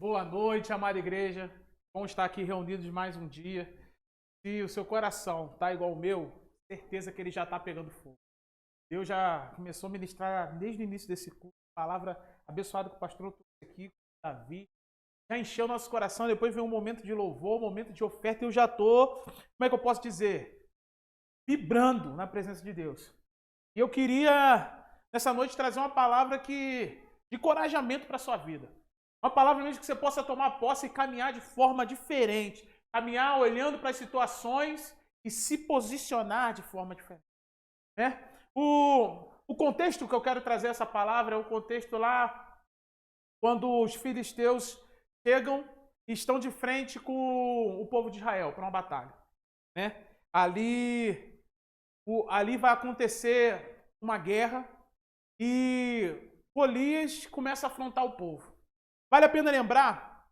Boa noite, amada igreja. Bom estar aqui reunidos mais um dia. Se o seu coração está igual ao meu, certeza que ele já está pegando fogo. Deus já começou a ministrar desde o início desse culto, palavra abençoada que o pastor trouxe aqui, Davi. Já encheu nosso coração, depois vem um momento de louvor, um momento de oferta, e eu já estou, como é que eu posso dizer? Vibrando na presença de Deus. E eu queria, nessa noite, trazer uma palavra de encorajamento para a sua vida. Uma palavra mesmo que você possa tomar posse e caminhar de forma diferente. Caminhar olhando para as situações e se posicionar de forma diferente. Né? O contexto que eu quero trazer essa palavra é o contexto lá quando os filisteus chegam e estão de frente com o povo de Israel para uma batalha. Né? Ali vai acontecer uma guerra e Golias começa a afrontar o povo. Vale a pena lembrar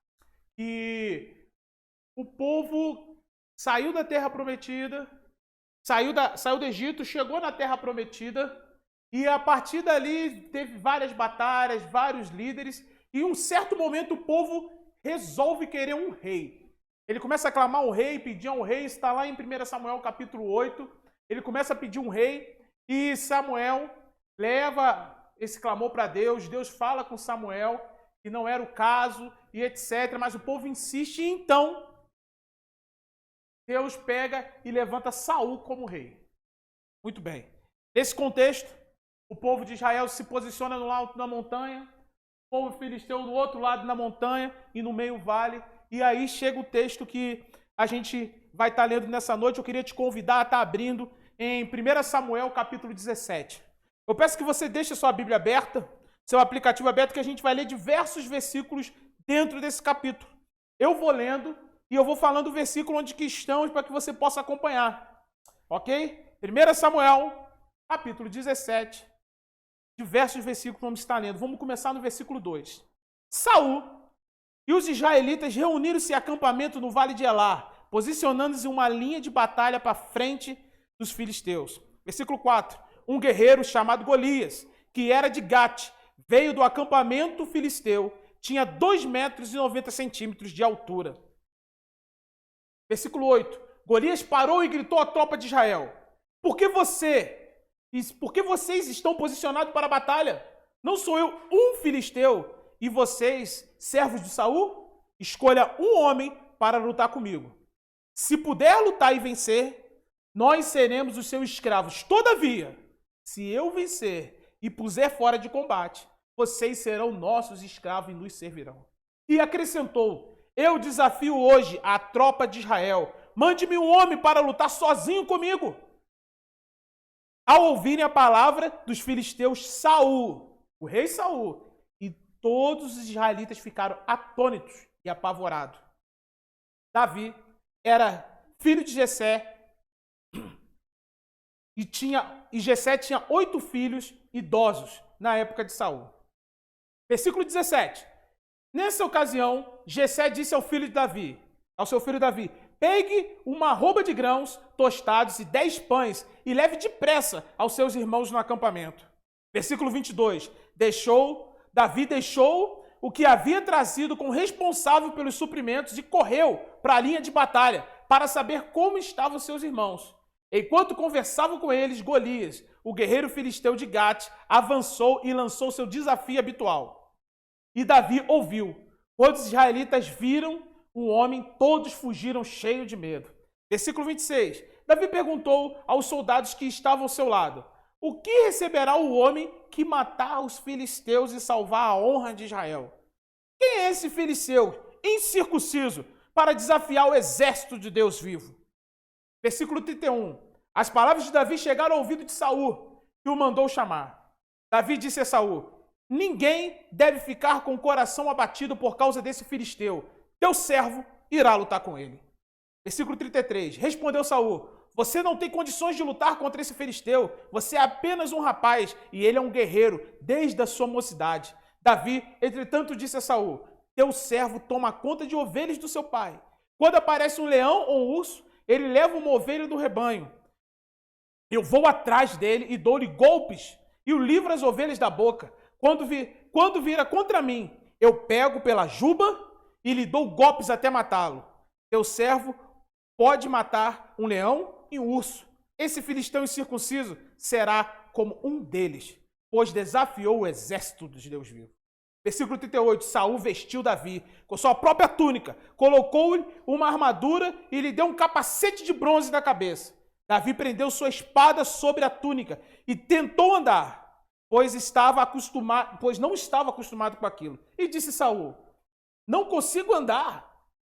que o povo saiu da terra prometida, saiu do Egito, chegou na terra prometida e a partir dali teve várias batalhas, vários líderes e em um certo momento o povo resolve querer um rei. Ele começa a clamar um rei, pedir um rei, está lá em 1 Samuel capítulo 8, ele começa a pedir um rei e Samuel leva esse clamor para Deus, Deus fala com Samuel que não era o caso e etc, mas o povo insiste e então Deus pega e levanta Saul como rei. Muito bem. Nesse contexto, o povo de Israel se posiciona no alto da montanha, o povo filisteu do outro lado da montanha e no meio vale. E aí chega o texto que a gente vai estar lendo nessa noite. Eu queria te convidar a estar abrindo em 1 Samuel capítulo 17. Eu peço que você deixe a sua Bíblia aberta, seu aplicativo aberto, que a gente vai ler diversos versículos dentro desse capítulo. Eu vou lendo e eu vou falando o versículo onde que estamos para que você possa acompanhar. Ok? 1 Samuel, capítulo 17. Diversos versículos vamos estar lendo. Vamos começar no versículo 2. Saul e os israelitas reuniram-se em acampamento no vale de Elá, posicionando-se em uma linha de batalha para frente dos filisteus. Versículo 4. Um guerreiro chamado Golias, que era de Gate, veio do acampamento filisteu, tinha 2,90 metros de altura. Versículo 8. Golias parou e gritou à tropa de Israel: Por que vocês estão posicionados para a batalha? Não sou eu um filisteu e vocês, servos de Saul? Escolha um homem para lutar comigo. Se puder lutar e vencer, nós seremos os seus escravos. Todavia, se eu vencer e puser fora de combate, vocês serão nossos escravos e nos servirão. E acrescentou: Eu desafio hoje a tropa de Israel. Mande-me um homem para lutar sozinho comigo. Ao ouvirem a palavra dos filisteus, Saul, o rei Saul, e todos os israelitas ficaram atônitos e apavorados. Davi era filho de Jessé e Jessé tinha 8 filhos idosos na época de Saul. Versículo 17. Nessa ocasião, Jessé disse ao seu filho Davi: Pegue uma arroba de grãos tostados e 10 pães e leve depressa aos seus irmãos no acampamento. Versículo 22. Davi deixou o que havia trazido com o responsável pelos suprimentos e correu para a linha de batalha para saber como estavam seus irmãos. Enquanto conversava com eles, Golias, o guerreiro filisteu de Gate, avançou e lançou seu desafio habitual. E Davi ouviu. Quando os israelitas viram o homem, todos fugiram cheios de medo. Versículo 26. Davi perguntou aos soldados que estavam ao seu lado: O que receberá o homem que matar os filisteus e salvar a honra de Israel? Quem é esse filisteu incircunciso para desafiar o exército de Deus vivo? Versículo 31. As palavras de Davi chegaram ao ouvido de Saul, que o mandou chamar. Davi disse a Saul: Ninguém deve ficar com o coração abatido por causa desse filisteu. Teu servo irá lutar com ele. Versículo 33. Respondeu Saul: Você não tem condições de lutar contra esse filisteu. Você é apenas um rapaz e ele é um guerreiro desde a sua mocidade. Davi, entretanto, disse a Saul: Teu servo toma conta de ovelhas do seu pai. Quando aparece um leão ou um urso, ele leva uma ovelha do rebanho. Eu vou atrás dele e dou-lhe golpes e o livro as ovelhas da boca. Quando vira contra mim, eu pego pela juba e lhe dou golpes até matá-lo. Teu servo pode matar um leão e um urso. Esse filisteu incircunciso será como um deles, pois desafiou o exército dos Deus vivos. Versículo 38, Saul vestiu Davi com sua própria túnica, colocou-lhe uma armadura e lhe deu um capacete de bronze na cabeça. Davi prendeu sua espada sobre a túnica e tentou andar, pois não estava acostumado com aquilo. E disse Saul: não consigo andar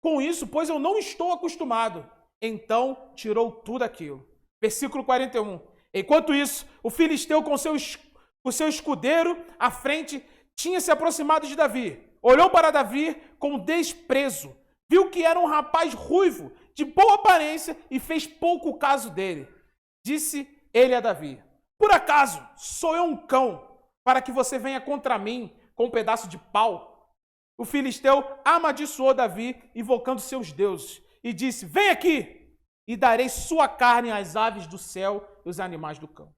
com isso, pois eu não estou acostumado. Então tirou tudo aquilo. Versículo 41. Enquanto isso, o filisteu com o seu escudeiro à frente tinha se aproximado de Davi. Olhou para Davi com desprezo. Viu que era um rapaz ruivo, de boa aparência, e fez pouco caso dele. Disse ele a Davi: por acaso sou eu um cão, para que você venha contra mim com um pedaço de pau? O filisteu amaldiçoou Davi, invocando seus deuses, e disse: vem aqui, e darei sua carne às aves do céu e os animais do campo.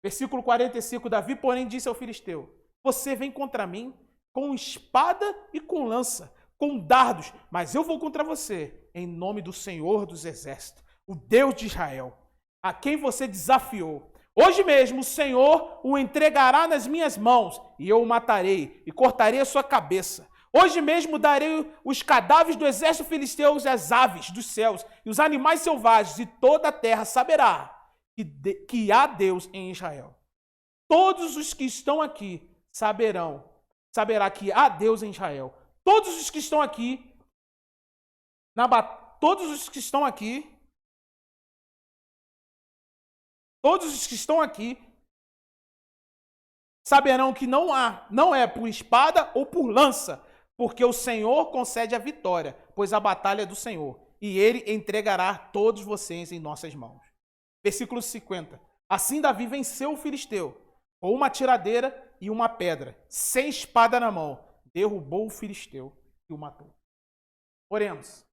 Versículo 45, Davi, porém, disse ao filisteu: você vem contra mim com espada e com lança, com dardos, mas eu vou contra você em nome do Senhor dos Exércitos, o Deus de Israel, a quem você desafiou. Hoje mesmo o Senhor o entregará nas minhas mãos, e eu o matarei e cortarei a sua cabeça. Hoje mesmo darei os cadáveres do exército filisteu às aves dos céus e os animais selvagens, e toda a terra saberá que há Deus em Israel. Todos os que estão aqui saberá que há Deus em Israel. Todos os que estão aqui saberão que não é por espada ou por lança, porque o Senhor concede a vitória, pois a batalha é do Senhor, e ele entregará todos vocês em nossas mãos. Versículo 50. Assim Davi venceu o filisteu, com uma tiradeira e uma pedra, sem espada na mão, derrubou o filisteu e o matou. Oremos.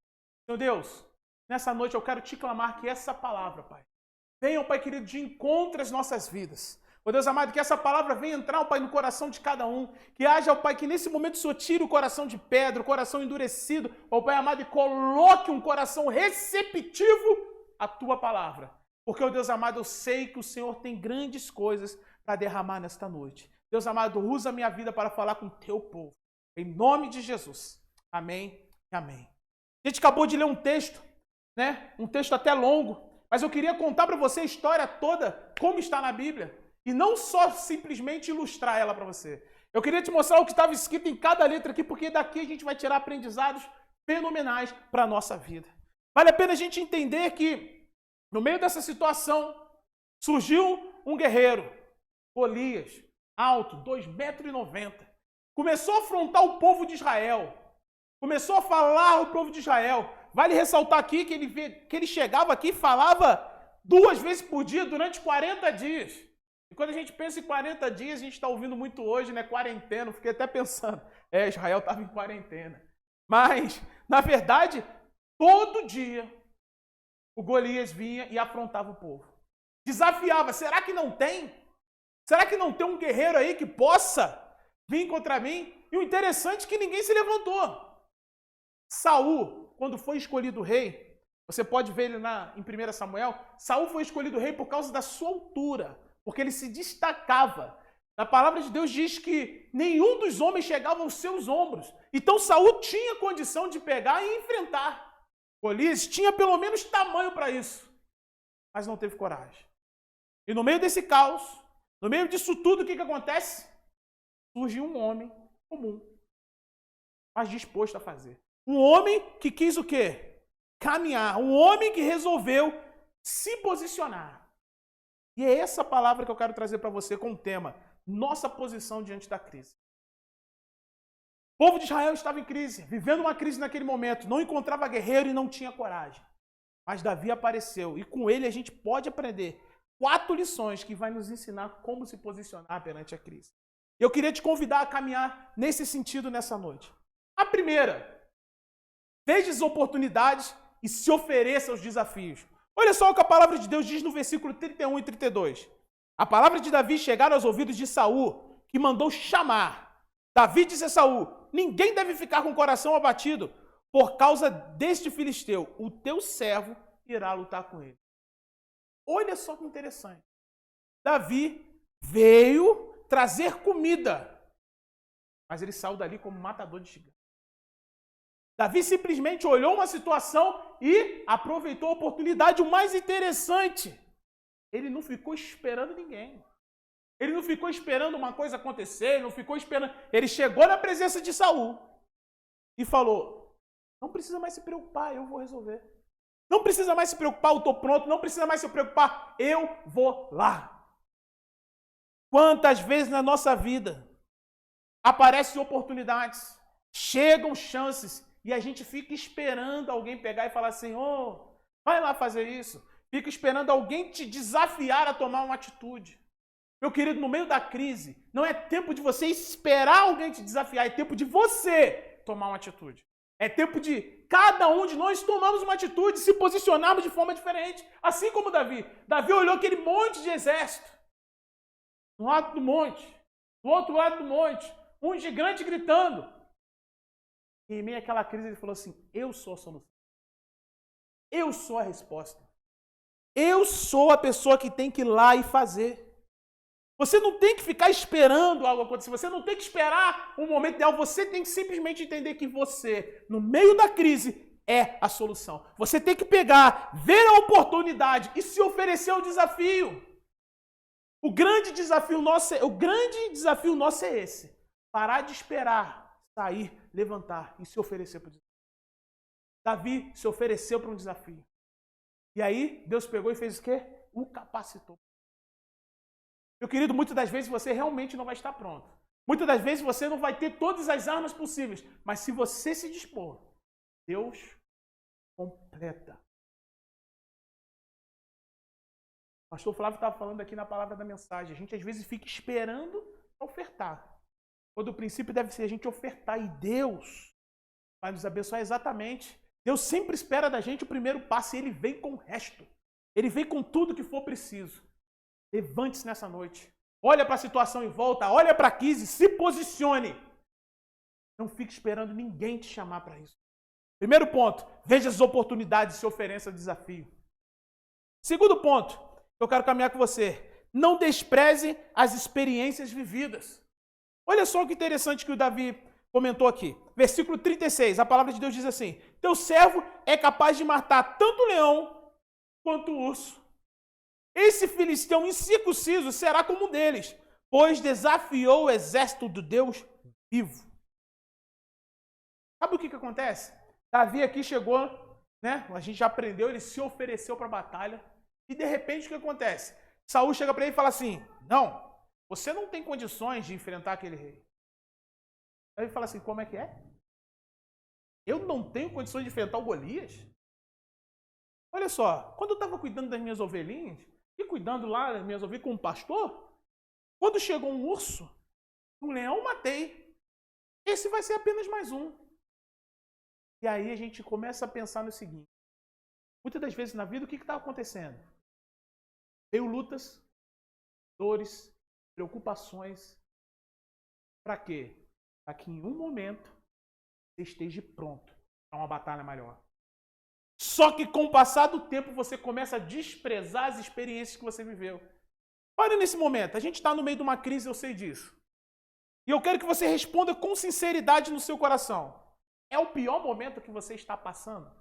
Meu Deus, nessa noite eu quero te clamar que essa palavra, Pai, venha, Pai querido, de encontro às nossas vidas. Ó Deus amado, que essa palavra venha entrar, Pai, no coração de cada um. Que haja, Pai, que nesse momento o Senhor tire o coração de pedra, o coração endurecido, ó Pai amado, e coloque um coração receptivo à Tua palavra. Porque, ó Deus amado, eu sei que o Senhor tem grandes coisas para derramar nesta noite. Deus amado, usa a minha vida para falar com o Teu povo. Em nome de Jesus. Amém e amém. A gente acabou de ler um texto, né? Um texto até longo, mas eu queria contar para você a história toda, como está na Bíblia. E não só simplesmente ilustrar ela para você. Eu queria te mostrar o que estava escrito em cada letra aqui, porque daqui a gente vai tirar aprendizados fenomenais para a nossa vida. Vale a pena a gente entender que, no meio dessa situação, surgiu um guerreiro, Golias, alto, 2,90 m. Começou a afrontar o povo de Israel. Começou a falar ao povo de Israel. Vale ressaltar aqui que ele chegava aqui e falava 2 vezes por dia durante 40 dias. E quando a gente pensa em 40 dias, a gente está ouvindo muito hoje, né? Quarentena. Eu fiquei até pensando, Israel estava em quarentena. Mas, na verdade, todo dia o Golias vinha e afrontava o povo. Desafiava. Será que não tem? Será que não tem um guerreiro aí que possa vir contra mim? E o interessante é que ninguém se levantou. Saul, quando foi escolhido rei, você pode ver ele em 1 Samuel, Saul foi escolhido rei por causa da sua altura, porque ele se destacava. A palavra de Deus diz que nenhum dos homens chegava aos seus ombros. Então Saul tinha condição de pegar e enfrentar. Golias tinha pelo menos tamanho para isso, mas não teve coragem. E no meio desse caos, no meio disso tudo, o que acontece? Surge um homem comum, mas disposto a fazer. Um homem que quis o quê? Caminhar. Um homem que resolveu se posicionar. E é essa palavra que eu quero trazer para você com o tema: nossa posição diante da crise. O povo de Israel estava em crise, vivendo uma crise naquele momento. Não encontrava guerreiro e não tinha coragem. Mas Davi apareceu e com ele a gente pode aprender 4 lições que vai nos ensinar como se posicionar perante a crise. Eu queria te convidar a caminhar nesse sentido nessa noite. A primeira: veja as oportunidades e se ofereça aos desafios. Olha só o que a palavra de Deus diz no versículo 31 e 32. A palavra de Davi chegaram aos ouvidos de Saul, que mandou chamar. Davi disse a Saul: ninguém deve ficar com o coração abatido por causa deste filisteu. O teu servo irá lutar com ele. Olha só que interessante. Davi veio trazer comida, mas ele saiu dali como matador de gigantes. Davi simplesmente olhou uma situação e aproveitou a oportunidade. O mais interessante, ele não ficou esperando ninguém. Ele não ficou esperando uma coisa acontecer, ele não ficou esperando. Ele chegou na presença de Saul e falou: não precisa mais se preocupar, eu vou resolver. Não precisa mais se preocupar, eu estou pronto. Não precisa mais se preocupar, eu vou lá. Quantas vezes na nossa vida aparecem oportunidades, chegam chances e a gente fica esperando alguém pegar e falar assim: oh, vai lá fazer isso. Fica esperando alguém te desafiar a tomar uma atitude. Meu querido, no meio da crise, não é tempo de você esperar alguém te desafiar, é tempo de você tomar uma atitude. É tempo de cada um de nós tomarmos uma atitude, se posicionarmos de forma diferente. Assim como Davi. Davi olhou aquele monte de exército. No lado do monte, do outro lado do monte, um gigante gritando. E em meio àquela crise ele falou assim: eu sou a solução. Eu sou a resposta. Eu sou a pessoa que tem que ir lá e fazer. Você não tem que ficar esperando algo acontecer, você não tem que esperar um momento ideal, você tem que simplesmente entender que você, no meio da crise, é a solução. Você tem que pegar, ver a oportunidade e se oferecer ao desafio. O grande desafio nosso é esse: parar de esperar, sair, levantar e se oferecer para o desafio. Davi se ofereceu para um desafio. E aí, Deus pegou e fez o quê? O capacitou. Meu querido, muitas das vezes você realmente não vai estar pronto. Muitas das vezes você não vai ter todas as armas possíveis. Mas se você se dispor, Deus completa. O pastor Flávio estava falando aqui na palavra da mensagem. A gente às vezes fica esperando ofertar. Quando o princípio deve ser a gente ofertar. E Deus vai nos abençoar exatamente. Deus sempre espera da gente o primeiro passo e Ele vem com o resto. Ele vem com tudo que for preciso. Levante-se nessa noite. Olha para a situação em volta, olha para a crise, se posicione. Não fique esperando ninguém te chamar para isso. Primeiro ponto, veja as oportunidades e se ofereça ao desafio. Segundo ponto, eu quero caminhar com você. Não despreze as experiências vividas. Olha só que interessante que o Davi comentou aqui. Versículo 36, a palavra de Deus diz assim: teu servo é capaz de matar tanto o leão quanto o urso. Esse filisteu incircunciso será como um deles, pois desafiou o exército do Deus vivo. Sabe o que acontece? Davi aqui chegou, né? A gente já aprendeu, ele se ofereceu para a batalha. E de repente o que acontece? Saul chega para ele e fala assim: não, você não tem condições de enfrentar aquele rei. Aí ele fala assim: como é que é? Eu não tenho condições de enfrentar o Golias? Olha só, quando eu estava cuidando das minhas ovelhinhas, e cuidando lá das minhas ovelhas com um pastor, quando chegou um urso, um leão, matei. Esse vai ser apenas mais um. E aí a gente começa a pensar no seguinte: muitas das vezes na vida, o que está acontecendo? Veio lutas, dores, preocupações. Para quê? Para que em um momento você esteja pronto para uma batalha maior. Só que com o passar do tempo você começa a desprezar as experiências que você viveu. Olha nesse momento, a gente está no meio de uma crise, eu sei disso. E eu quero que você responda com sinceridade no seu coração. É o pior momento que você está passando?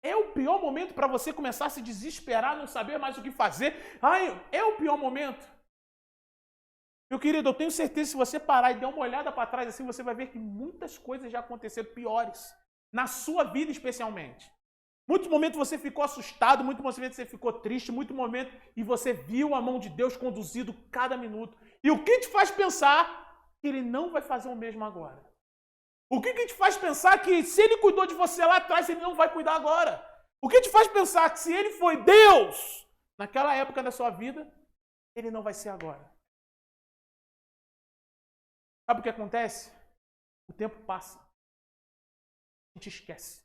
É o pior momento para você começar a se desesperar, não saber mais o que fazer? Ai, é o pior momento? Meu querido, eu tenho certeza que se você parar e der uma olhada para trás assim, você vai ver que muitas coisas já aconteceram piores. Na sua vida especialmente. Muitos momentos você ficou assustado, muitos momentos você ficou triste, muitos momentos e você viu a mão de Deus conduzindo cada minuto. E o que te faz pensar que Ele não vai fazer o mesmo agora? O que te faz pensar que se Ele cuidou de você lá atrás, Ele não vai cuidar agora? O que te faz pensar que se Ele foi Deus naquela época da sua vida, Ele não vai ser agora? Sabe o que acontece? O tempo passa. A gente esquece.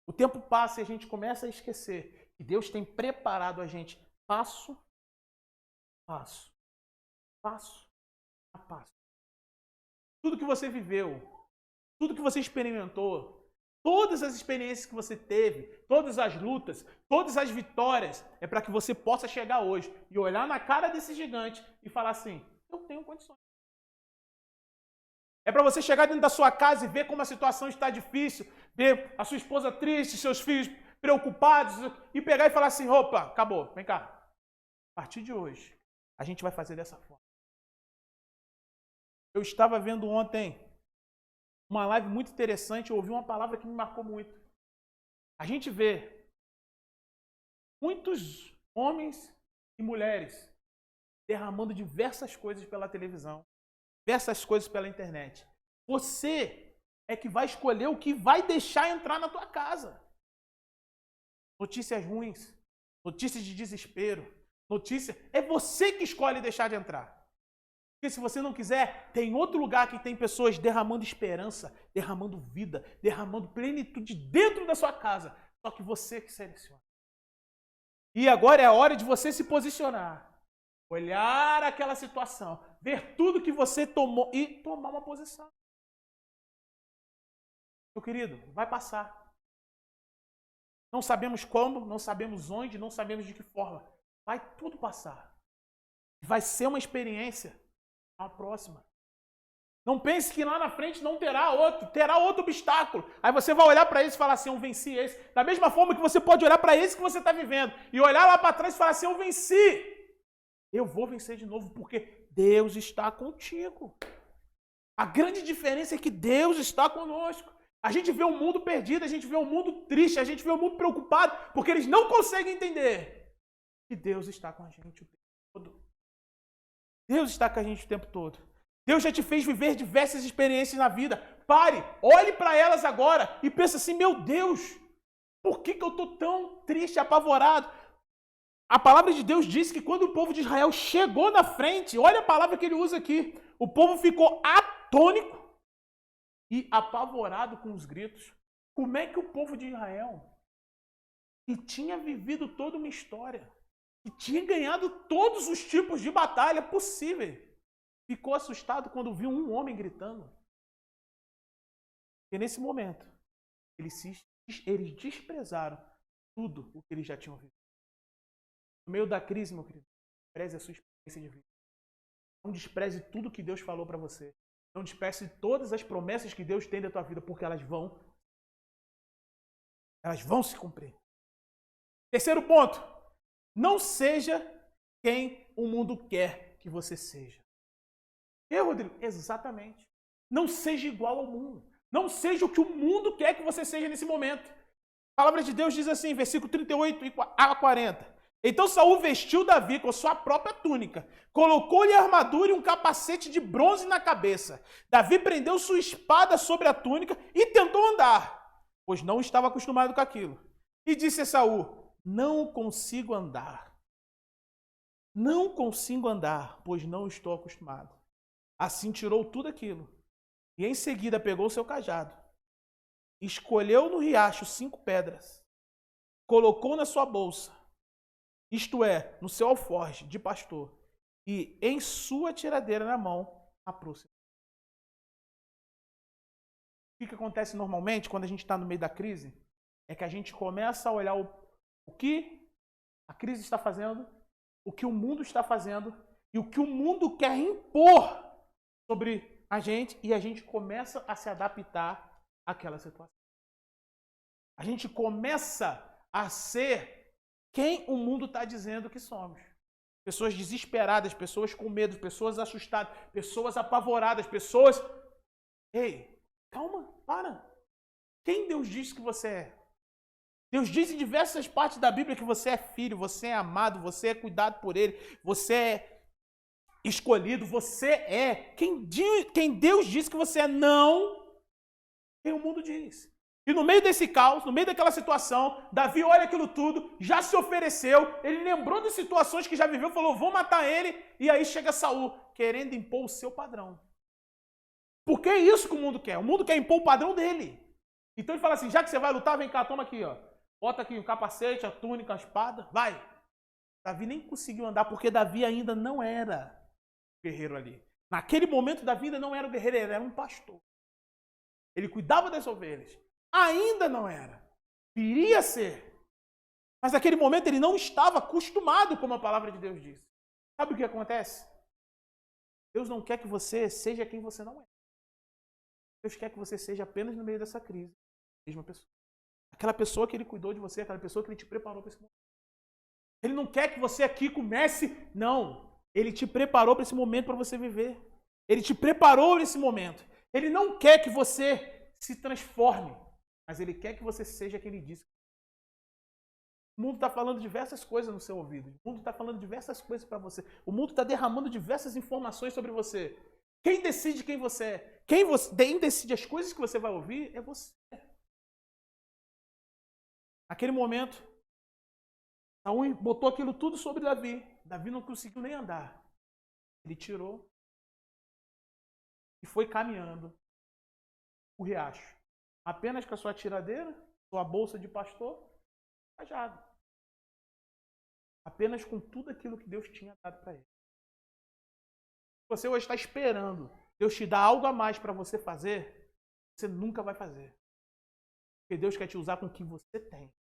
O tempo passa e a gente começa a esquecer que Deus tem preparado a gente passo a passo. tudo que você viveu, tudo que você experimentou, todas as experiências que você teve, todas as lutas, todas as vitórias, é para que você possa chegar hoje e olhar na cara desse gigante e falar assim, eu tenho condições. É para você chegar dentro da sua casa e ver como a situação está difícil, ver a sua esposa triste, seus filhos preocupados e pegar e falar assim, opa, acabou, vem cá. A partir de hoje, a gente vai fazer dessa forma. Eu estava vendo ontem uma live muito interessante, eu ouvi uma palavra que me marcou muito. A gente vê muitos homens e mulheres derramando diversas coisas pela televisão, diversas coisas pela internet. Você é que vai escolher o que vai deixar entrar na tua casa. Notícias ruins, notícias de desespero, notícias... É você que escolhe deixar de entrar. Porque se você não quiser, tem outro lugar que tem pessoas derramando esperança, derramando vida, derramando plenitude dentro da sua casa. Só que você que seleciona. E agora é a hora de você se posicionar. Olhar aquela situação, ver tudo que você tomou e tomar uma posição. Meu querido, vai passar. Não sabemos como, não sabemos onde, não sabemos de que forma. Vai tudo passar. Vai ser uma experiência. A próxima. Não pense que lá na frente não terá outro obstáculo. Aí você vai olhar para esse e falar assim, eu venci esse. Da mesma forma que você pode olhar para esse que você está vivendo e olhar lá para trás e falar assim, eu venci. Eu vou vencer de novo porque Deus está contigo. A grande diferença é que Deus está conosco. A gente vê o mundo perdido, a gente vê o mundo triste, a gente vê o mundo preocupado porque eles não conseguem entender que Deus está com a gente o tempo todo. Deus está com a gente o tempo todo. Deus já te fez viver diversas experiências na vida. Pare, olhe para elas agora e pense assim, meu Deus, por que eu estou tão triste, apavorado? A palavra de Deus diz que quando o povo de Israel chegou na frente, olha a palavra que ele usa aqui, o povo ficou atônico e apavorado com os gritos. Como é que o povo de Israel, que tinha vivido toda uma história, que tinha ganhado todos os tipos de batalha possíveis, ficou assustado quando viu um homem gritando? E nesse momento, eles desprezaram tudo o que eles já tinham vivido. No meio da crise, meu querido, despreze a sua experiência de vida. Não despreze tudo que Deus falou para você. Não despreze todas as promessas que Deus tem da tua vida, porque elas vão se cumprir. Terceiro ponto. Não seja quem o mundo quer que você seja. Rodrigo? Exatamente. Não seja igual ao mundo. Não seja o que o mundo quer que você seja nesse momento. A palavra de Deus diz assim, versículo 38 a 40. Então Saul vestiu Davi com sua própria túnica, colocou-lhe a armadura e um capacete de bronze na cabeça. Davi prendeu sua espada sobre a túnica e tentou andar, pois não estava acostumado com aquilo. E disse a Saul, não consigo andar. Não consigo andar, pois não estou acostumado. Assim tirou tudo aquilo. E em seguida pegou seu cajado. Escolheu no riacho 5 pedras. Colocou na sua bolsa. Isto é, no seu alforje de pastor. E em sua tiradeira na mão, aprou-se. O que acontece normalmente quando a gente está no meio da crise? É que a gente começa a olhar o que a crise está fazendo, o que o mundo está fazendo e o que o mundo quer impor sobre a gente e a gente começa a se adaptar àquela situação. A gente começa a ser quem o mundo está dizendo que somos. Pessoas desesperadas, pessoas com medo, pessoas assustadas, pessoas apavoradas, pessoas... Ei, calma, para. Quem Deus diz que você é? Deus diz em diversas partes da Bíblia que você é filho, você é amado, você é cuidado por Ele, você é escolhido, você é. Quem Deus diz que você é, não quem o mundo diz. E no meio desse caos, no meio daquela situação, Davi olha aquilo tudo, já se ofereceu, ele lembrou das situações que já viveu, falou, vou matar ele, e aí chega Saul, querendo impor o seu padrão. Porque é isso que o mundo quer. O mundo quer impor o padrão dele. Então ele fala assim, já que você vai lutar, vem cá, toma aqui, ó. Bota aqui o capacete, a túnica, a espada, vai. Davi nem conseguiu andar, porque Davi ainda não era guerreiro ali. Naquele momento da vida não era um guerreiro, ele era um pastor. Ele cuidava das ovelhas. Ainda não era. Iria ser. Mas naquele momento ele não estava acostumado, como a palavra de Deus diz. Sabe o que acontece? Deus não quer que você seja quem você não é. Deus quer que você seja apenas no meio dessa crise. A mesma pessoa. Aquela pessoa que ele cuidou de você, aquela pessoa que ele te preparou para esse momento. Ele não quer que você aqui comece, não. Ele te preparou para esse momento para você viver. Ele te preparou nesse momento. Ele não quer que você se transforme, mas ele quer que você seja quem ele disse. O mundo está falando diversas coisas no seu ouvido. O mundo está falando diversas coisas para você. O mundo está derramando diversas informações sobre você. Quem decide quem você é? Quem decide as coisas que você vai ouvir é você. Naquele momento, Saul botou aquilo tudo sobre Davi. Davi não conseguiu nem andar. Ele tirou e foi caminhando o riacho. Apenas com a sua tiradeira, sua bolsa de pastor, cajado. Apenas com tudo aquilo que Deus tinha dado para ele. Você hoje está esperando Deus te dar algo a mais para você fazer, você nunca vai fazer. Porque Deus quer te usar com o que você tem.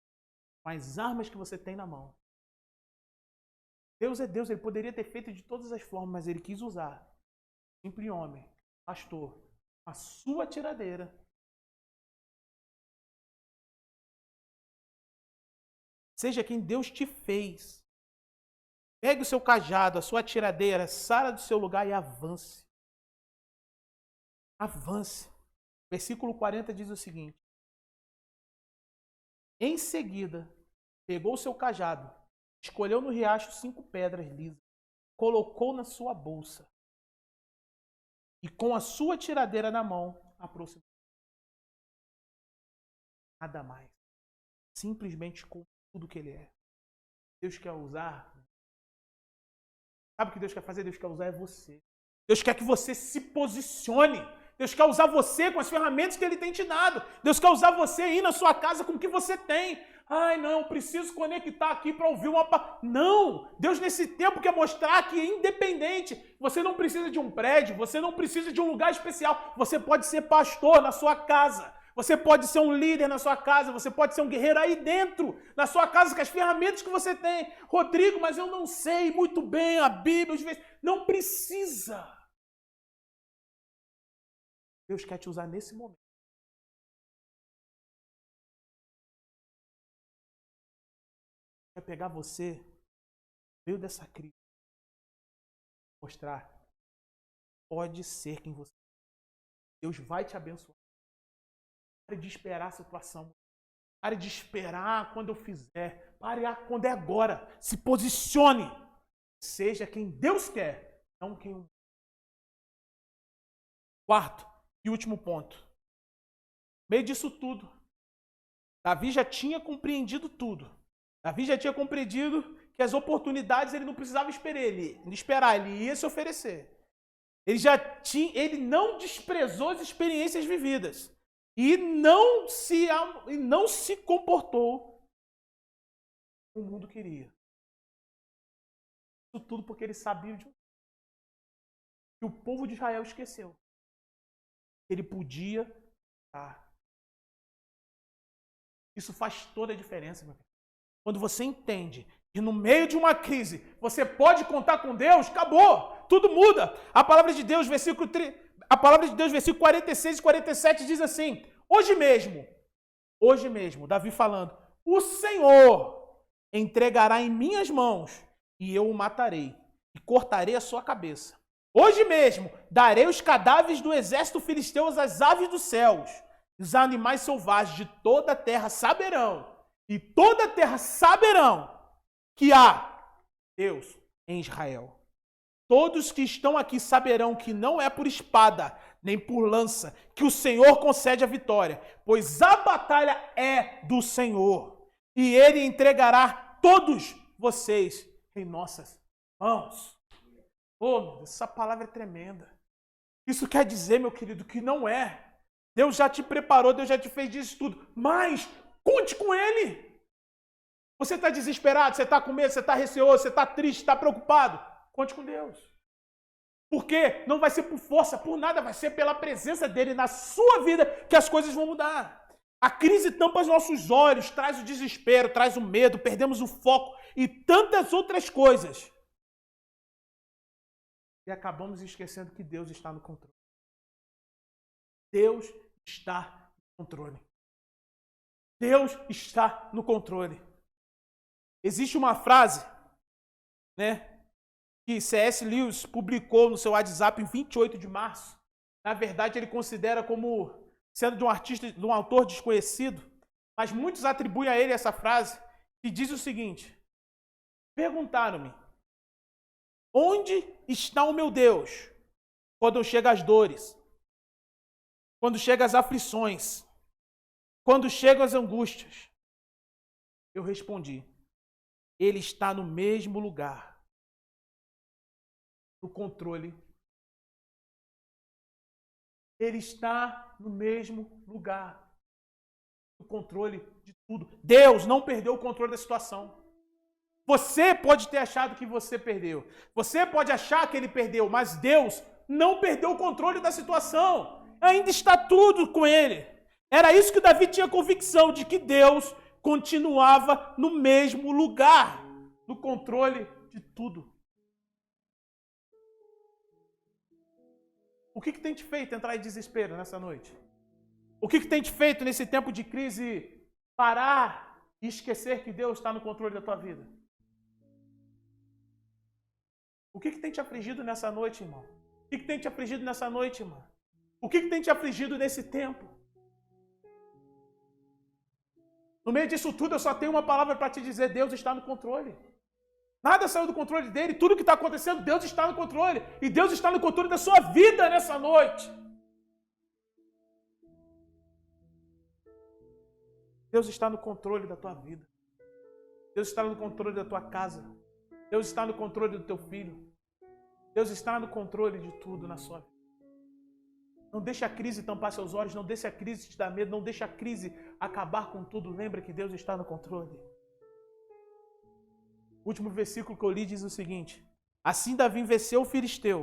Com as armas que você tem na mão. Deus é Deus, ele poderia ter feito de todas as formas, mas ele quis usar. Simples homem, pastor, a sua tiradeira. Seja quem Deus te fez. Pegue o seu cajado, a sua tiradeira, saia do seu lugar e avance. Avance. Versículo 40 diz o seguinte. Em seguida, pegou o seu cajado, escolheu no riacho 5 pedras lisas, colocou na sua bolsa e com a sua tiradeira na mão, aproximou. Nada mais. Simplesmente com tudo que ele é. Deus quer usar. Sabe o que Deus quer fazer? Deus quer usar é você. Deus quer que você se posicione. Deus quer usar você com as ferramentas que ele tem te dado. Deus quer usar você aí na sua casa com o que você tem. Ai, não, preciso conectar aqui para ouvir uma... Não! Deus nesse tempo quer mostrar que é independente. Você não precisa de um prédio, você não precisa de um lugar especial. Você pode ser pastor na sua casa. Você pode ser um líder na sua casa, você pode ser um guerreiro aí dentro, na sua casa, com as ferramentas que você tem. Rodrigo, mas eu não sei muito bem a Bíblia, às vezes. Não precisa. Deus quer te usar nesse momento. Quer pegar você, no meio dessa crise, mostrar, pode ser quem você é. Deus vai te abençoar. Pare de esperar a situação. Pare de esperar quando eu fizer. Pare quando é agora. Se posicione. Seja quem Deus quer, não quem o... Quarto e último ponto. No meio disso tudo, Davi já tinha compreendido tudo. Davi já tinha compreendido que as oportunidades ele não precisava esperar, ele ia se oferecer. Ele não desprezou as experiências vividas. E não se comportou como o mundo queria. Isso tudo porque ele sabia que o povo de Israel esqueceu. Ele podia estar. Isso faz toda a diferença, meu filho. Quando você entende que no meio de uma crise você pode contar com Deus, acabou. Tudo muda. A palavra de Deus, versículo 46 e 47 diz assim, hoje mesmo, Davi falando, o Senhor entregará em minhas mãos e eu o matarei e cortarei a sua cabeça. Hoje mesmo darei os cadáveres do exército filisteu às aves dos céus. Os animais selvagens de toda a terra saberão, e toda a terra saberão que há Deus em Israel. Todos que estão aqui saberão que não é por espada, nem por lança, que o Senhor concede a vitória, pois a batalha é do Senhor, e Ele entregará todos vocês em nossas mãos. Oh, essa palavra é tremenda. Isso quer dizer, meu querido, que não é. Deus já te preparou, Deus já te fez disso tudo, mas conte com Ele. Você está desesperado, você está com medo, você está receoso, você está triste, está preocupado? Conte com Deus. Porque não vai ser por força, por nada, vai ser pela presença dele na sua vida que as coisas vão mudar. A crise tampa os nossos olhos, traz o desespero, traz o medo, perdemos o foco e tantas outras coisas. E acabamos esquecendo que Deus está no controle. Deus está no controle. Deus está no controle. Existe uma frase, que C.S. Lewis publicou no seu WhatsApp em 28 de março. Na verdade, ele considera como sendo de um artista, de um autor desconhecido, mas muitos atribuem a ele essa frase, que diz o seguinte: perguntaram-me, onde está o meu Deus quando chegam as dores, quando chegam as aflições, quando chegam as angústias? Eu respondi, ele está no mesmo lugar, no controle. Ele está no mesmo lugar, no controle de tudo. Deus não perdeu o controle da situação. Você pode ter achado que você perdeu. Você pode achar que ele perdeu, mas Deus não perdeu o controle da situação. Ainda está tudo com ele. Era isso que Davi tinha convicção, de que Deus continuava no mesmo lugar, no controle de tudo. O que tem te feito entrar em desespero nessa noite? O que tem te feito nesse tempo de crise parar e esquecer que Deus está no controle da tua vida? O que tem te afligido nessa noite, irmão? O que tem te afligido nessa noite, irmão? O que tem te afligido nesse tempo? No meio disso tudo, eu só tenho uma palavra para te dizer: Deus está no controle. Nada saiu do controle dele. Tudo que está acontecendo, Deus está no controle. E Deus está no controle da sua vida nessa noite. Deus está no controle da tua vida. Deus está no controle da tua casa. Deus está no controle do teu filho. Deus está no controle de tudo na sua vida. Não deixe a crise tampar seus olhos. Não deixe a crise te dar medo. Não deixe a crise acabar com tudo. Lembra que Deus está no controle. O último versículo que eu li diz o seguinte: assim Davi venceu o filisteu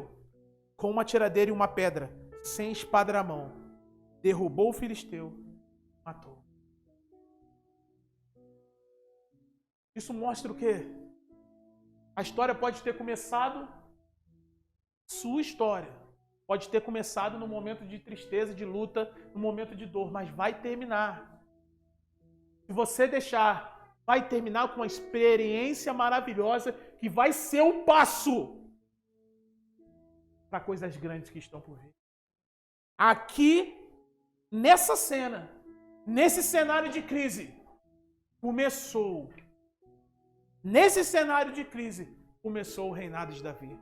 com uma tiradeira e uma pedra, sem espada na mão. Derrubou o filisteu, matou. Isso mostra o quê? A história pode ter começado, sua história pode ter começado num momento de tristeza, de luta, num momento de dor, mas vai terminar. Se você deixar, vai terminar com uma experiência maravilhosa que vai ser um passo para coisas grandes que estão por vir. Aqui, nessa cena, nesse cenário de crise, começou o reinado de Davi.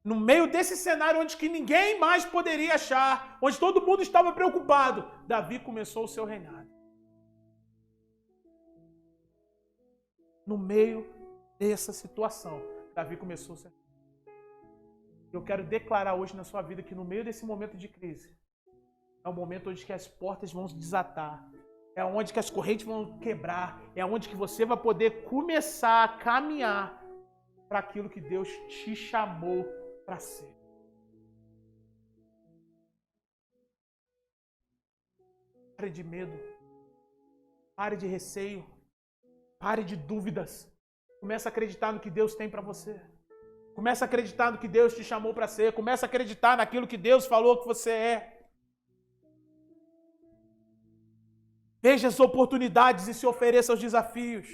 No meio desse cenário onde que ninguém mais poderia achar, onde todo mundo estava preocupado, Davi começou o seu reinado. No meio dessa situação, Davi começou a ser. Eu quero declarar hoje na sua vida que no meio desse momento de crise, é o momento onde que as portas vão se desatar, é onde que as correntes vão quebrar, é onde que você vai poder começar a caminhar para aquilo que Deus te chamou para ser. Pare de medo, pare de receio, pare de dúvidas. Comece a acreditar no que Deus tem para você. Comece a acreditar no que Deus te chamou para ser. Comece a acreditar naquilo que Deus falou que você é. Veja as oportunidades e se ofereça aos desafios.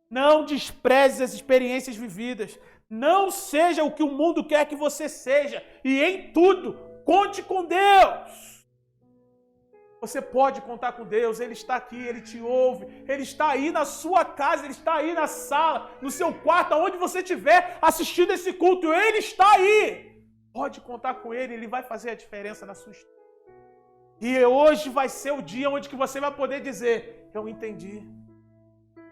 Não despreze as experiências vividas. Não seja o que o mundo quer que você seja. E em tudo, conte com Deus. Você pode contar com Deus, Ele está aqui, Ele te ouve, Ele está aí na sua casa, Ele está aí na sala, no seu quarto, aonde você estiver assistindo esse culto, Ele está aí. Pode contar com Ele, Ele vai fazer a diferença na sua história. E hoje vai ser o dia onde que você vai poder dizer: eu entendi.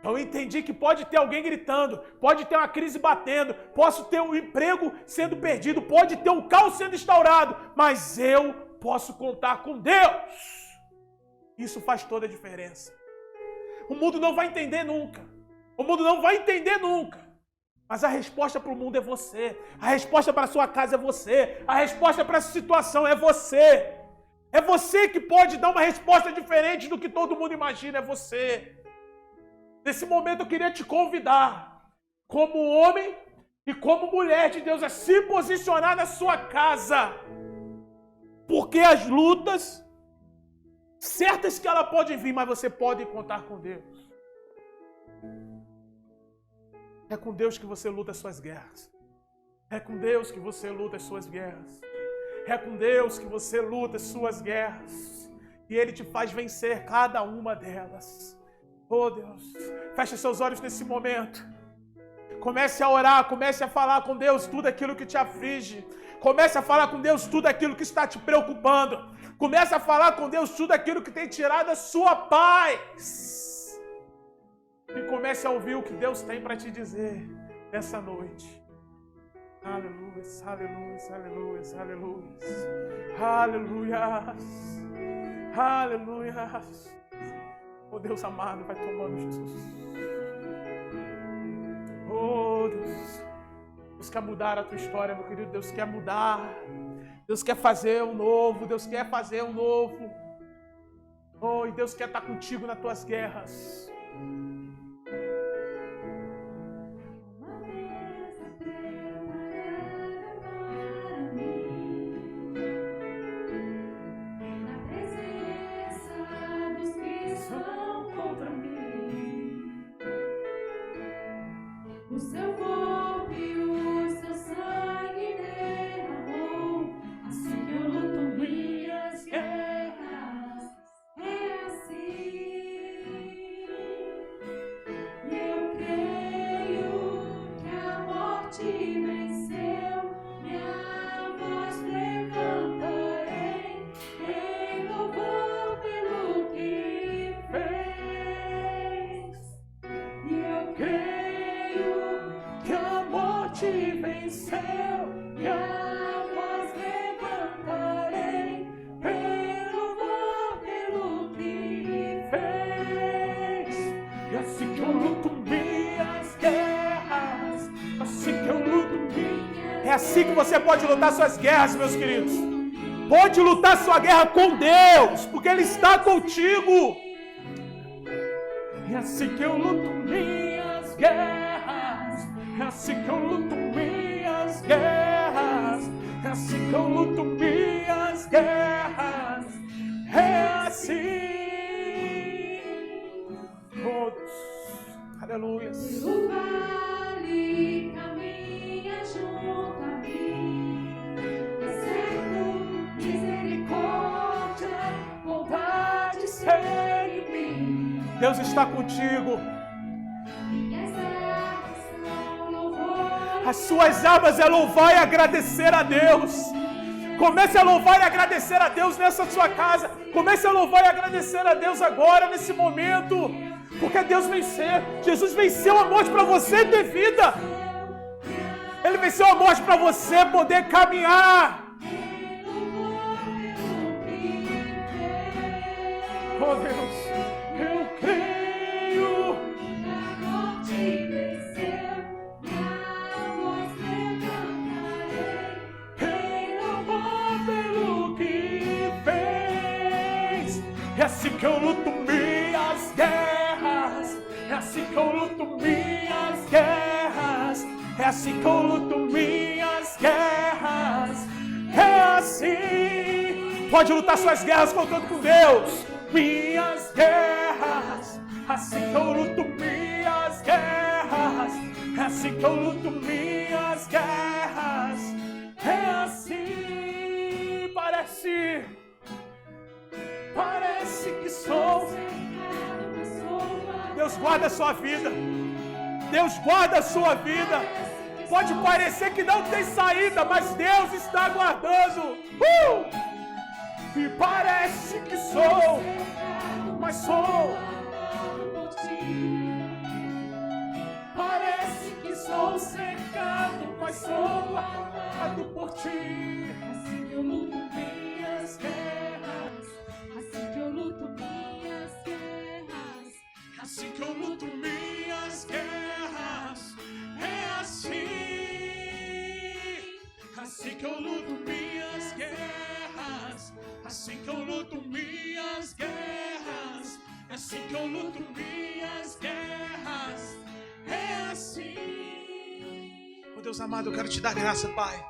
Eu entendi que pode ter alguém gritando, pode ter uma crise batendo, posso ter um emprego sendo perdido, pode ter um caos sendo instaurado, mas eu posso contar com Deus. Isso faz toda a diferença. O mundo não vai entender nunca. O mundo não vai entender nunca. Mas a resposta para o mundo é você. A resposta para a sua casa é você. A resposta para essa situação é você. É você que pode dar uma resposta diferente do que todo mundo imagina. É você. Nesse momento eu queria te convidar, como homem e como mulher de Deus, a se posicionar na sua casa. Porque as lutas, certas que ela pode vir, mas você pode contar com Deus. É com Deus que você luta as suas guerras. É com Deus que você luta as suas guerras. É com Deus que você luta as suas guerras. E Ele te faz vencer cada uma delas. Oh Deus, feche seus olhos nesse momento. Comece a orar, comece a falar com Deus tudo aquilo que te aflige. Comece a falar com Deus tudo aquilo que está te preocupando. Comece a falar com Deus tudo aquilo que tem tirado a sua paz. E comece a ouvir o que Deus tem para te dizer nessa noite. Aleluia, aleluia, aleluia, aleluia. Aleluia. Aleluia. Oh Deus amado, vai tomando Jesus. Oh Deus. Deus quer mudar a tua história, meu querido. Deus quer mudar. Deus quer fazer um novo. Deus quer fazer um novo. Oh, e Deus quer estar contigo nas tuas guerras. O seu corpo e o seu sangue derramou, assim que eu luto minhas guerras, é assim. E eu creio que a morte venceu, minha voz levantarei, em louvor pelo que fez. E eu creio que a morte venceu, e a voz levantarei, pelo amor, pelo que fez. E assim que eu luto minhas guerras, assim que eu luto minhas... É assim que você pode lutar suas guerras, meus queridos. Pode lutar sua guerra com Deus, porque Ele está contigo. E assim que eu luto minhas guerras, é assim que eu luto minhas guerras, é assim que eu luto minhas guerras, é assim. Todos. Aleluia. O vale caminha junto a mim, certo, misericórdia, bondade segue mim. Deus está contigo. As suas armas é louvar e agradecer a Deus. Comece a louvar e agradecer a Deus nessa sua casa. Comece a louvar e agradecer a Deus agora, nesse momento. Porque Deus venceu. Jesus venceu a morte para você ter vida. Ele venceu a morte para você poder caminhar. Oh Deus, eu creio. A morte venceu, minha voz levantarei, em louvor pelo que fez. É assim que eu luto minhas guerras. É assim que eu luto minhas guerras. É assim que eu luto minhas guerras. É assim. Pode lutar suas guerras contando com Deus. Minhas guerras. Assim que eu luto minhas guerras. É assim que eu luto minhas guerras. É assim. Parece que sou. Deus guarda a sua vida. Deus guarda a sua vida. Pode parecer que não tem saída, mas Deus está guardando. E parece que sou, mas sou. Parece que sou cercado, mas sou amado por ti. Assim que eu luto minhas guerras, assim que eu luto minhas guerras, Assim que eu luto minhas guerras, é assim. assim que eu luto minhas guerras, assim que eu luto minhas guerras, assim que eu luto minhas guerras, é assim. Oh Deus amado, eu quero te dar graça, Pai,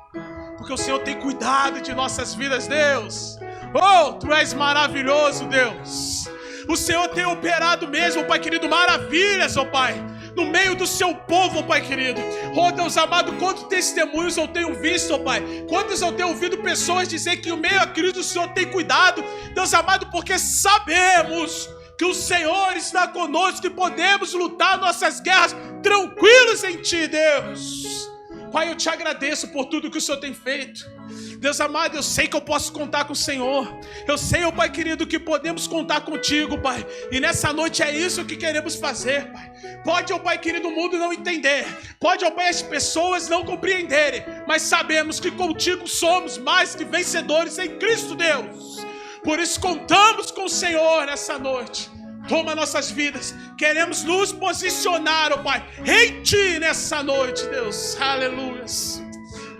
porque o Senhor tem cuidado de nossas vidas, Deus. Oh, Tu és maravilhoso, Deus. O Senhor tem operado mesmo, Pai querido, maravilhas, oh Pai, no meio do seu povo, oh Pai querido. Oh Deus amado, quantos testemunhos eu tenho visto, oh Pai. Quantos eu tenho ouvido pessoas dizer que o meio a Cristo o Senhor tem cuidado, Deus amado, porque sabemos que o Senhor está conosco e podemos lutar nossas guerras tranquilos em Ti, Deus. Pai, eu te agradeço por tudo que o Senhor tem feito. Deus amado, eu sei que eu posso contar com o Senhor. Eu sei, ó Pai querido, que podemos contar contigo, Pai. E nessa noite é isso que queremos fazer, Pai. Pode, ó Pai querido, o mundo não entender. Pode, ó Pai, as pessoas não compreenderem. Mas sabemos que contigo somos mais que vencedores em Cristo, Deus. Por isso contamos com o Senhor nessa noite. Toma nossas vidas. Queremos nos posicionar, ó Pai, em Ti nessa noite, Deus. Aleluias.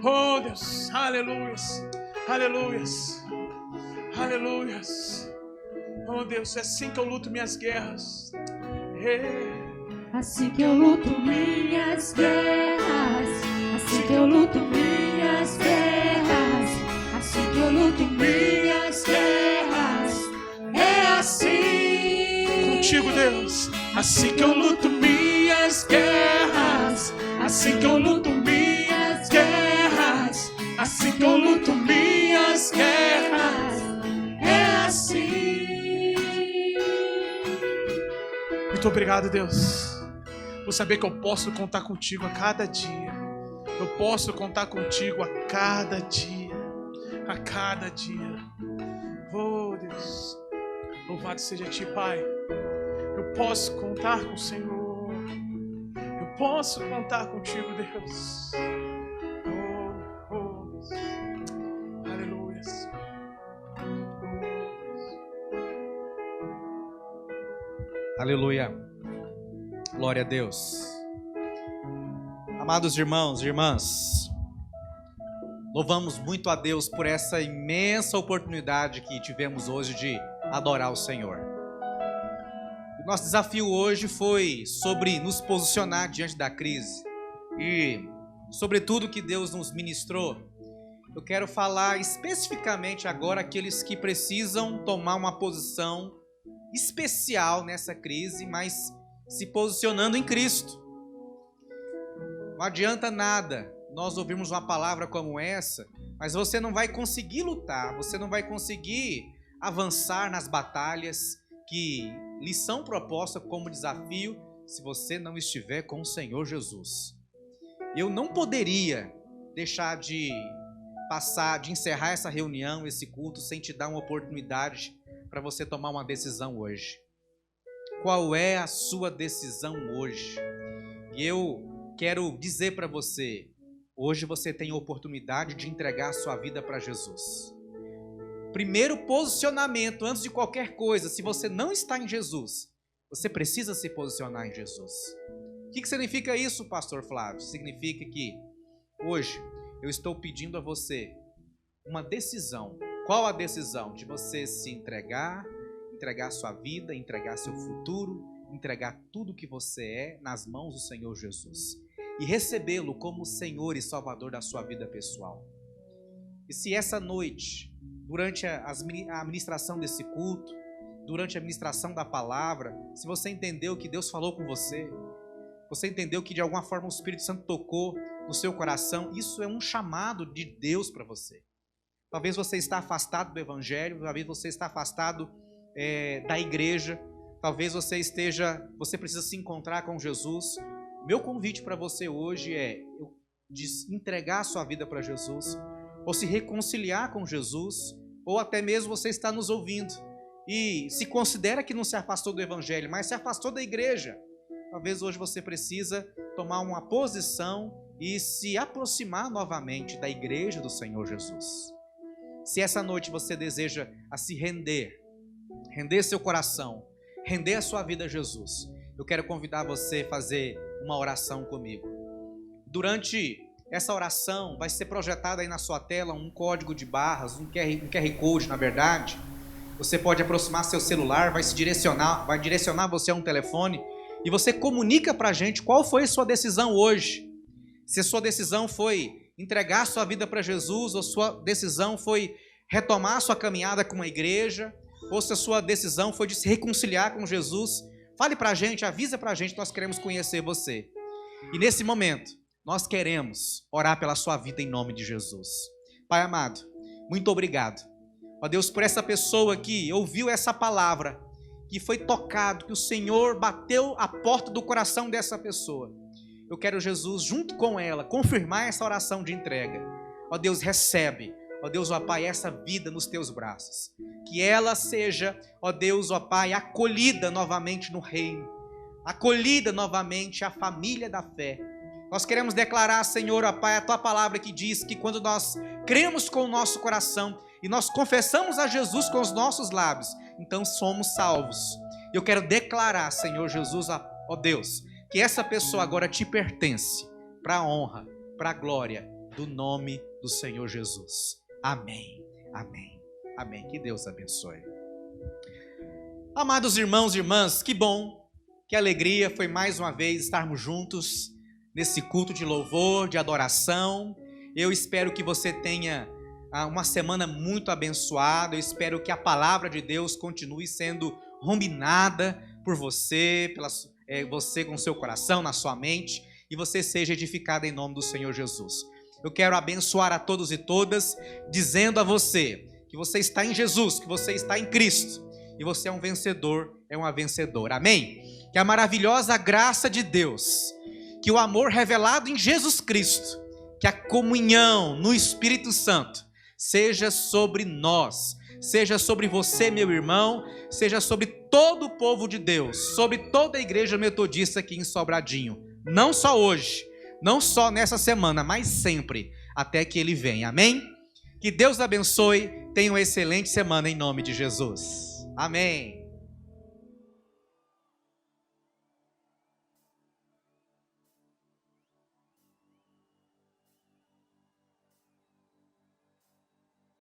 Oh Deus, aleluias, aleluias, aleluias. Oh Deus, é assim que eu luto minhas guerras. Assim que eu luto minhas guerras, assim que eu luto minhas guerras, assim que eu luto minhas guerras, é assim. Contigo, Deus. Assim que eu luto minhas guerras, assim que eu luto minhas guerras, assim que eu luto minhas guerras, é assim. Muito obrigado, Deus, por saber que eu posso contar contigo a cada dia. Eu posso contar contigo a cada dia, a cada dia. Oh Deus, louvado seja Ti, Pai. Eu posso contar com o Senhor. Eu posso contar contigo, Deus. Oh Deus. Aleluias. Aleluia. Glória a Deus. Amados irmãos e irmãs, louvamos muito a Deus por essa imensa oportunidade que tivemos hoje de adorar o Senhor. O nosso desafio hoje foi sobre nos posicionar diante da crise e sobre tudo que Deus nos ministrou. Eu quero falar especificamente agora aqueles que precisam tomar uma posição especial nessa crise, mas se posicionando em Cristo. Não adianta nada nós ouvirmos uma palavra como essa, mas você não vai conseguir lutar, você não vai conseguir avançar nas batalhas que lhe são propostas como desafio se você não estiver com o Senhor Jesus. Eu não poderia deixar de encerrar essa reunião, esse culto, sem te dar uma oportunidade para você tomar uma decisão hoje. Qual é a sua decisão hoje? E eu quero dizer para você, hoje você tem a oportunidade de entregar a sua vida para Jesus. Primeiro posicionamento, antes de qualquer coisa, se você não está em Jesus, você precisa se posicionar em Jesus. O que significa isso, pastor Flávio? Significa que hoje eu estou pedindo a você uma decisão. Qual a decisão? De você se entregar sua vida, entregar seu futuro, entregar tudo que você é nas mãos do Senhor Jesus e recebê-lo como Senhor e Salvador da sua vida pessoal. E se essa noite, durante a ministração desse culto, durante a ministração da palavra, se você entendeu que Deus falou com você, você entendeu que de alguma forma o Espírito Santo tocou no seu coração, isso é um chamado de Deus para você. Talvez você está afastado do Evangelho, talvez você está afastado da igreja, talvez você precisa se encontrar com Jesus. Meu convite para você hoje é de entregar a sua vida para Jesus, ou se reconciliar com Jesus, ou até mesmo você está nos ouvindo e se considera que não se afastou do Evangelho, mas se afastou da igreja. Talvez hoje você precisa tomar uma posição e se aproximar novamente da igreja do Senhor Jesus. Se essa noite você deseja se render seu coração, render a sua vida a Jesus, eu quero convidar você a fazer uma oração comigo. Durante essa oração vai ser projetada aí na sua tela, um código de barras, um QR Code, na verdade. Você pode aproximar seu celular, vai direcionar você a um telefone e você comunica para a gente qual foi a sua decisão hoje. Se a sua decisão foi entregar sua vida para Jesus, ou sua decisão foi retomar sua caminhada com a igreja, ou se a sua decisão foi de se reconciliar com Jesus, fale para a gente, avisa para a gente, nós queremos conhecer você. E nesse momento, nós queremos orar pela sua vida em nome de Jesus. Pai amado, muito obrigado. Ó Deus, por essa pessoa que ouviu essa palavra, que foi tocado, que o Senhor bateu a porta do coração dessa pessoa. Eu quero, Jesus, junto com ela, confirmar essa oração de entrega. Ó Deus, recebe, ó Deus, ó Pai, essa vida nos teus braços. Que ela seja, ó Deus, ó Pai, acolhida novamente no reino. Acolhida novamente à família da fé. Nós queremos declarar, Senhor, ó Pai, a Tua palavra que diz que quando nós cremos com o nosso coração e nós confessamos a Jesus com os nossos lábios, então somos salvos. Eu quero declarar, Senhor Jesus, ó Deus, que essa pessoa agora te pertence, para a honra, para a glória do nome do Senhor Jesus. Amém, amém, amém. Que Deus abençoe. Amados irmãos e irmãs, que bom, que alegria foi mais uma vez estarmos juntos nesse culto de louvor, de adoração. Eu espero que você tenha uma semana muito abençoada. Eu espero que a palavra de Deus continue sendo ruminada por você, você com seu coração, na sua mente, e você seja edificado em nome do Senhor Jesus. Eu quero abençoar a todos e todas, dizendo a você que você está em Jesus, que você está em Cristo, e você é um vencedor, é uma vencedora. Amém? Que a maravilhosa graça de Deus, que o amor revelado em Jesus Cristo, que a comunhão no Espírito Santo seja sobre nós, seja sobre você, meu irmão, seja sobre todo o povo de Deus, sobre toda a igreja metodista aqui em Sobradinho, não só hoje, não só nessa semana, mas sempre, até que Ele venha, amém? Que Deus abençoe, tenha uma excelente semana em nome de Jesus, amém.